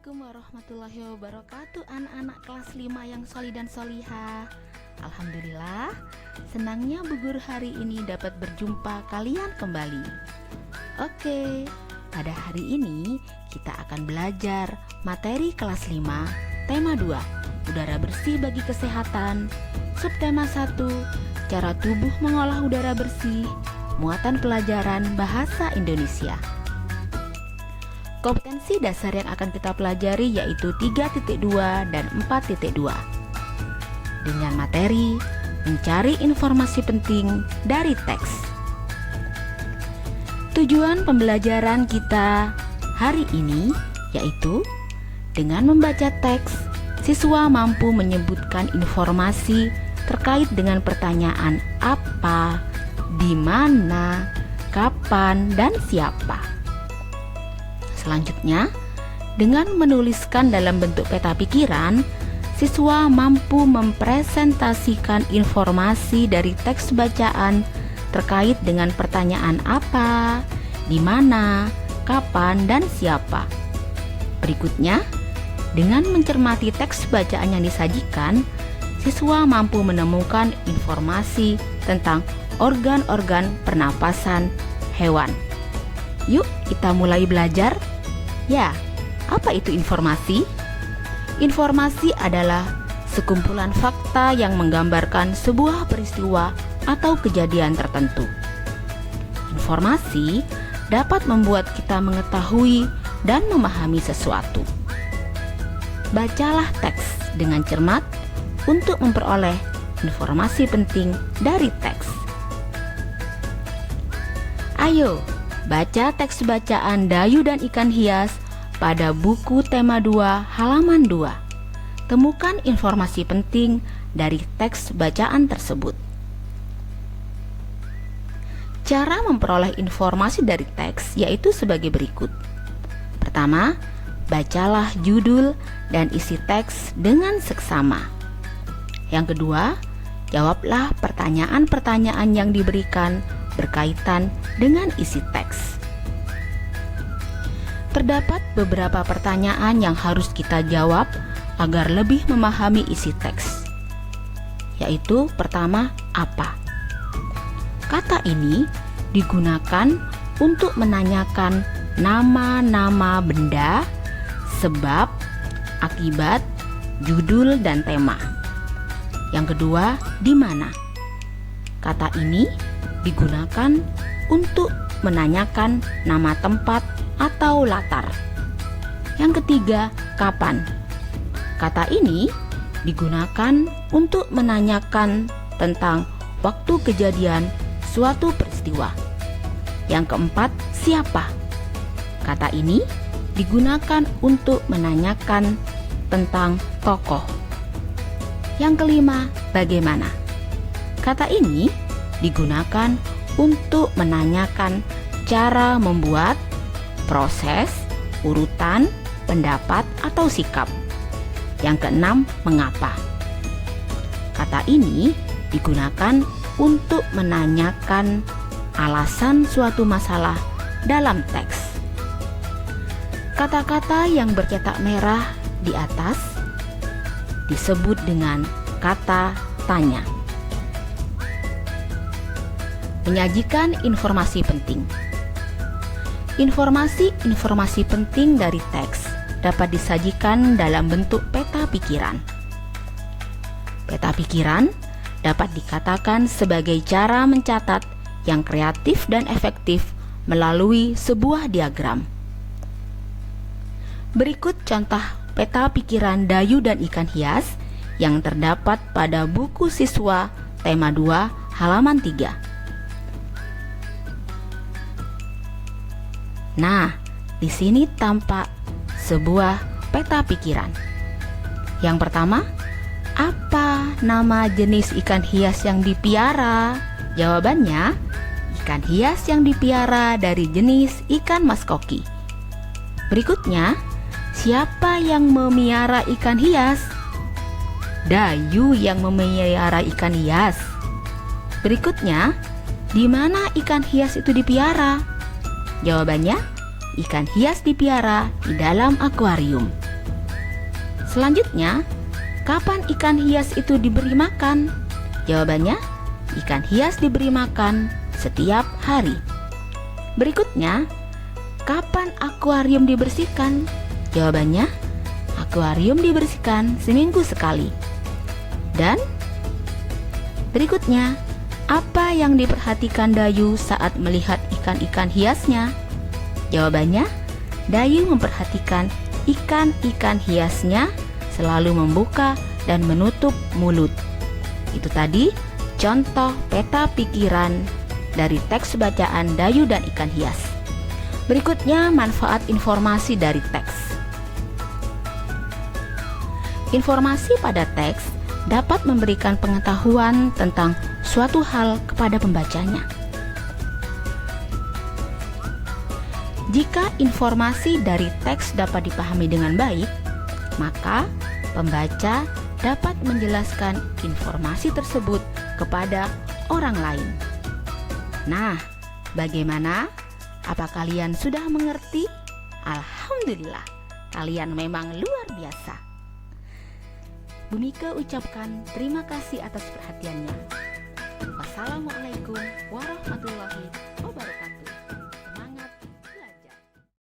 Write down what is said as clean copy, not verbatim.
Assalamualaikum warahmatullahi wabarakatuh, anak-anak kelas 5 yang solih dan solihah. Alhamdulillah, senangnya Bu Guru hari ini dapat berjumpa kalian kembali. Oke, pada hari ini kita akan belajar materi kelas 5, tema 2, udara bersih bagi kesehatan, subtema 1, cara tubuh mengolah udara bersih, muatan pelajaran bahasa Indonesia. Kompetensi dasar yang akan kita pelajari yaitu 3.2 dan 4.2 dengan materi mencari informasi penting dari teks. Tujuan pembelajaran kita hari ini yaitu dengan membaca teks, siswa mampu menyebutkan informasi terkait dengan pertanyaan apa, di mana, kapan, dan siapa. Selanjutnya, dengan menuliskan dalam bentuk peta pikiran, siswa mampu mempresentasikan informasi dari teks bacaan terkait dengan pertanyaan apa, di mana, kapan, dan siapa. Berikutnya, dengan mencermati teks bacaan yang disajikan, siswa mampu menemukan informasi tentang organ-organ pernapasan hewan. Yuk, kita mulai belajar. Ya, apa itu informasi? Informasi adalah sekumpulan fakta yang menggambarkan sebuah peristiwa atau kejadian tertentu. Informasi dapat membuat kita mengetahui dan memahami sesuatu. Bacalah teks dengan cermat untuk memperoleh informasi penting dari teks. Ayo, baca teks bacaan Dayu dan Ikan Hias pada buku tema 2 halaman 2. Temukan informasi penting dari teks bacaan tersebut. Cara memperoleh informasi dari teks yaitu sebagai berikut. Pertama, bacalah judul dan isi teks dengan seksama. Yang kedua, jawablah pertanyaan-pertanyaan yang diberikan berkaitan dengan isi teks. Terdapat beberapa pertanyaan yang harus kita jawab agar lebih memahami isi teks. Yaitu pertama, apa? Kata ini digunakan untuk menanyakan nama-nama benda, sebab, akibat, judul, dan tema. Yang kedua, di mana? Kata ini digunakan untuk menanyakan nama tempat atau latar. Yang ketiga, kapan? Kata ini digunakan untuk menanyakan tentang waktu kejadian suatu peristiwa. Yang keempat, siapa? Kata ini digunakan untuk menanyakan tentang tokoh. Yang kelima, bagaimana? Kata ini digunakan untuk menanyakan cara membuat, proses, urutan, pendapat, atau sikap. Yang keenam, mengapa? Kata ini digunakan untuk menanyakan alasan suatu masalah dalam teks. Kata-kata yang bercetak merah di atas disebut dengan kata tanya. Menyajikan informasi penting. Informasi-informasi penting dari teks dapat disajikan dalam bentuk peta pikiran. Peta pikiran dapat dikatakan sebagai cara mencatat yang kreatif dan efektif melalui sebuah diagram. Berikut contoh peta pikiran Dayu dan Ikan Hias yang terdapat pada buku siswa tema 2 halaman 3. Nah, di sini tampak sebuah peta pikiran. Yang pertama, apa nama jenis ikan hias yang dipiara? Jawabannya, ikan hias yang dipiara dari jenis ikan maskoki. Berikutnya, siapa yang memelihara ikan hias? Dayu yang memelihara ikan hias. Berikutnya, di mana ikan hias itu dipiara? Jawabannya, ikan hias dipiara di dalam akuarium. Selanjutnya, kapan ikan hias itu diberi makan? Jawabannya, ikan hias diberi makan setiap hari. Berikutnya, kapan akuarium dibersihkan? Jawabannya, akuarium dibersihkan seminggu sekali. Dan berikutnya, apa yang diperhatikan Dayu saat melihat ikan-ikan hiasnya? Jawabannya, Dayu memperhatikan ikan-ikan hiasnya selalu membuka dan menutup mulut. Itu tadi contoh peta pikiran dari teks bacaan Dayu dan ikan hias. Berikutnya, manfaat informasi dari teks. Informasi pada teks dapat memberikan pengetahuan tentang suatu hal kepada pembacanya. Jika informasi dari teks dapat dipahami dengan baik, maka pembaca dapat menjelaskan informasi tersebut kepada orang lain. Nah, bagaimana? Apa kalian sudah mengerti? Alhamdulillah, kalian memang luar biasa. Bumika ucapkan terima kasih atas perhatiannya. Wassalamualaikum warahmatullahi wabarakatuh.